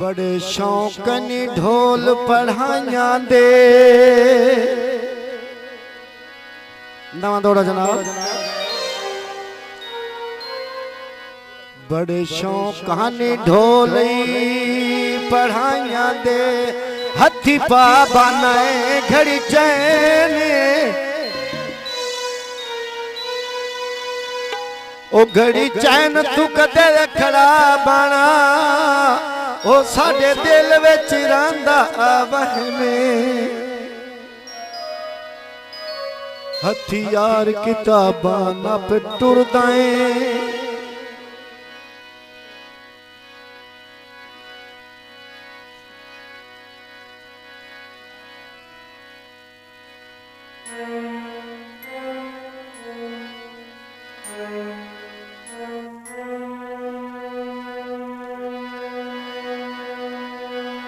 बड़े शौक नी ढोल पढ़ाइया दे नवा दौड़ा जनाब। बड़े शौक नी ढोल पढ़ाइया दे हथी पा बनाए घड़ी चैन ओ घड़ी चैन तू कदे रखड़ा बना ओ साडे दिल विच रंदा वहमे हथियार किताबां नप टुरदा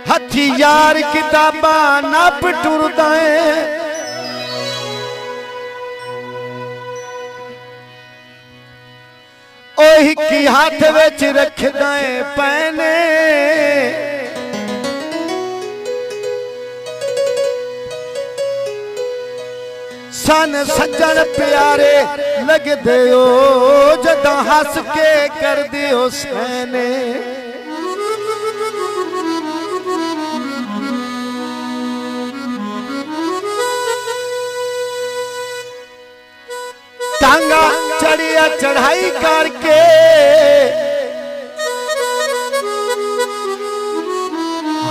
हथियार किताबां नप टुरदा ओही की हाथ विच रखदा पैने सन सज्जन प्यारे लगदे ओ जदों हस के कर दियो सैने टांगा चढ़िया चढ़ाई करके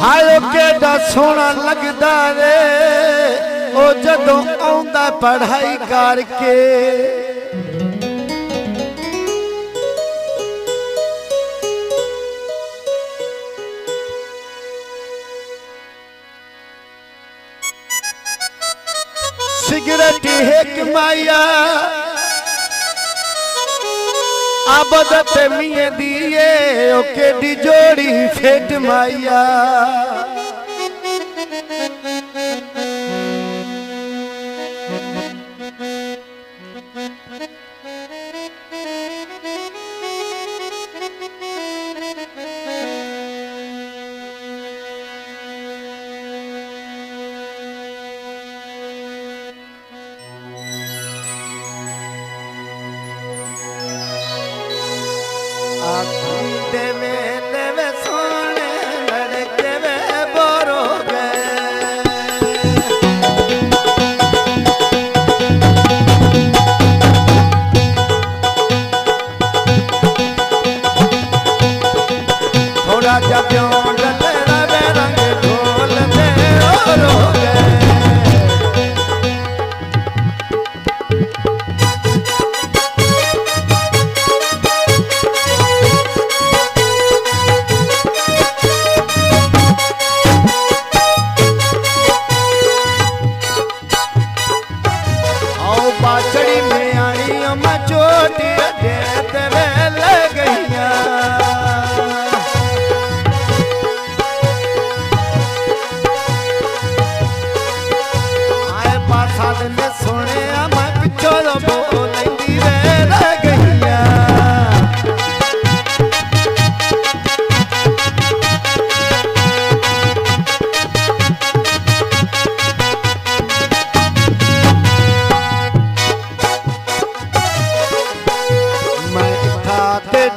हाय केड़ा सोना लगदा रे ओ जदों आउंदा पढ़ाई करके सिगरेट एक माया आबदत मिये दिए ओ केडी जोड़ी फेट माया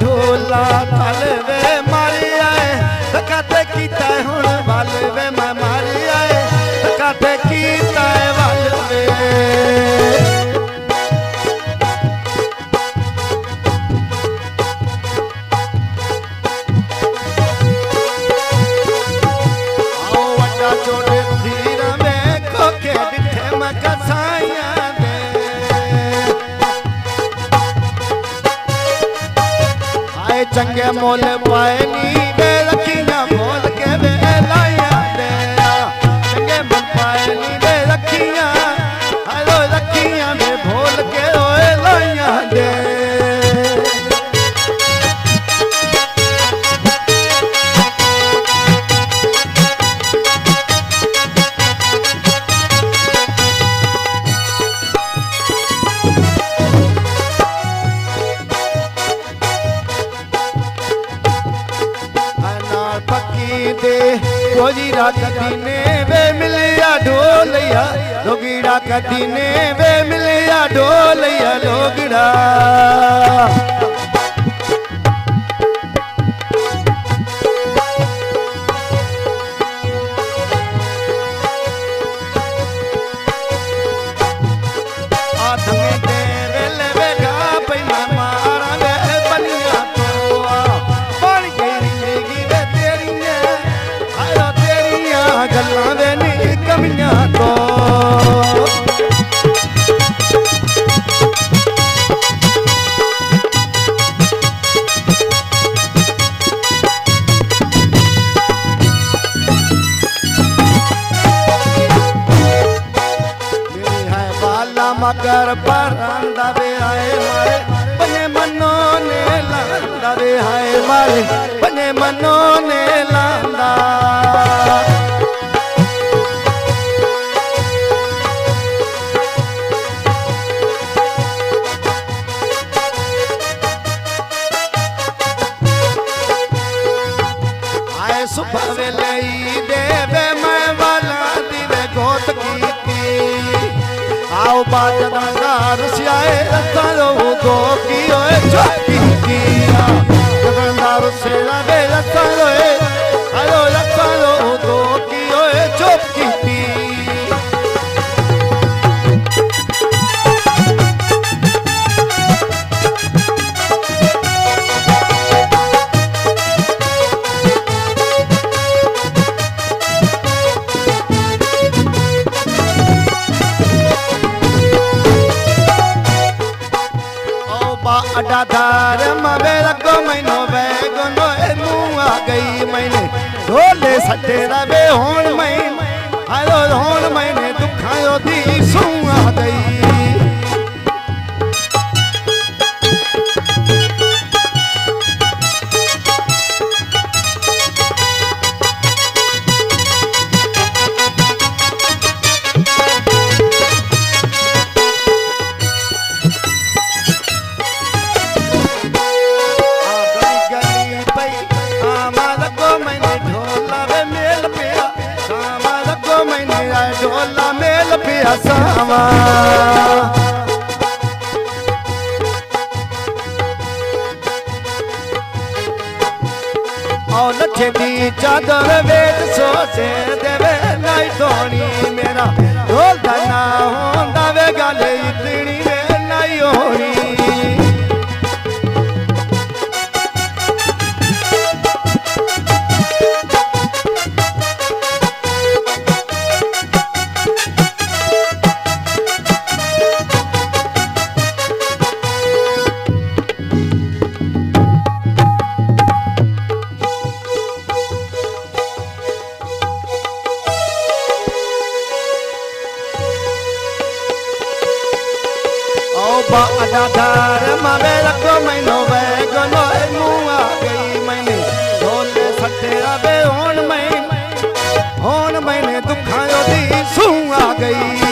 ढोला तलवे मारी आए काते कीता हुण वालवे मैं मारी आए काते कीता वालवे आओ वड्डा चोटे धीर में खोके डिठे मैं कसाइया चंगे मोल पायनी वे रखियां बोल के वे लाया दे चंगे मोल पायनी वे रखियां हलो रखियां वे बोल के रोए लाया दे दे गोजीरा कदी ने वे मिलिया ढोलिया लोगीड़ा कदी ने वे मिलिया ढोलिया लोगड़ा मगर पर वे आए मारे बने मनो ने लांदा वे आए मारे बने मनो ने लांदा आए सुबह वेले देवे मैं वाला दिवे गोत की आओ बाजदार सियाए रतारो दो की ओए चौकी किया बाजदार से लगे रतारो आयो रतारो दो की ओए चौकी की अडाधार मवे रगो महीनो बैगनो मुँह आ गई मैंने ढोले सटेरा वे होन महीने हरो होन महीने दुखायो दी सूँ आ गई ढोला मेल पिया सावा और लच्छे दी चादर वेद सोचे देवे नाई धोनी मेरा ढोल धना होंदा वे गाले इतनी वे नाई होनी अडाधार मवे रखो महीनो बैगनो मुँह आ गई मैंने ढोले सटेरा वे होन महीने दुखायो दी सूँ आ गई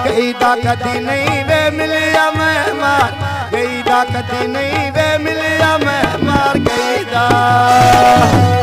गई कदी नहीं वे मिलिया मैं मार गई कदी नहीं वे मिलिया मैं मार गई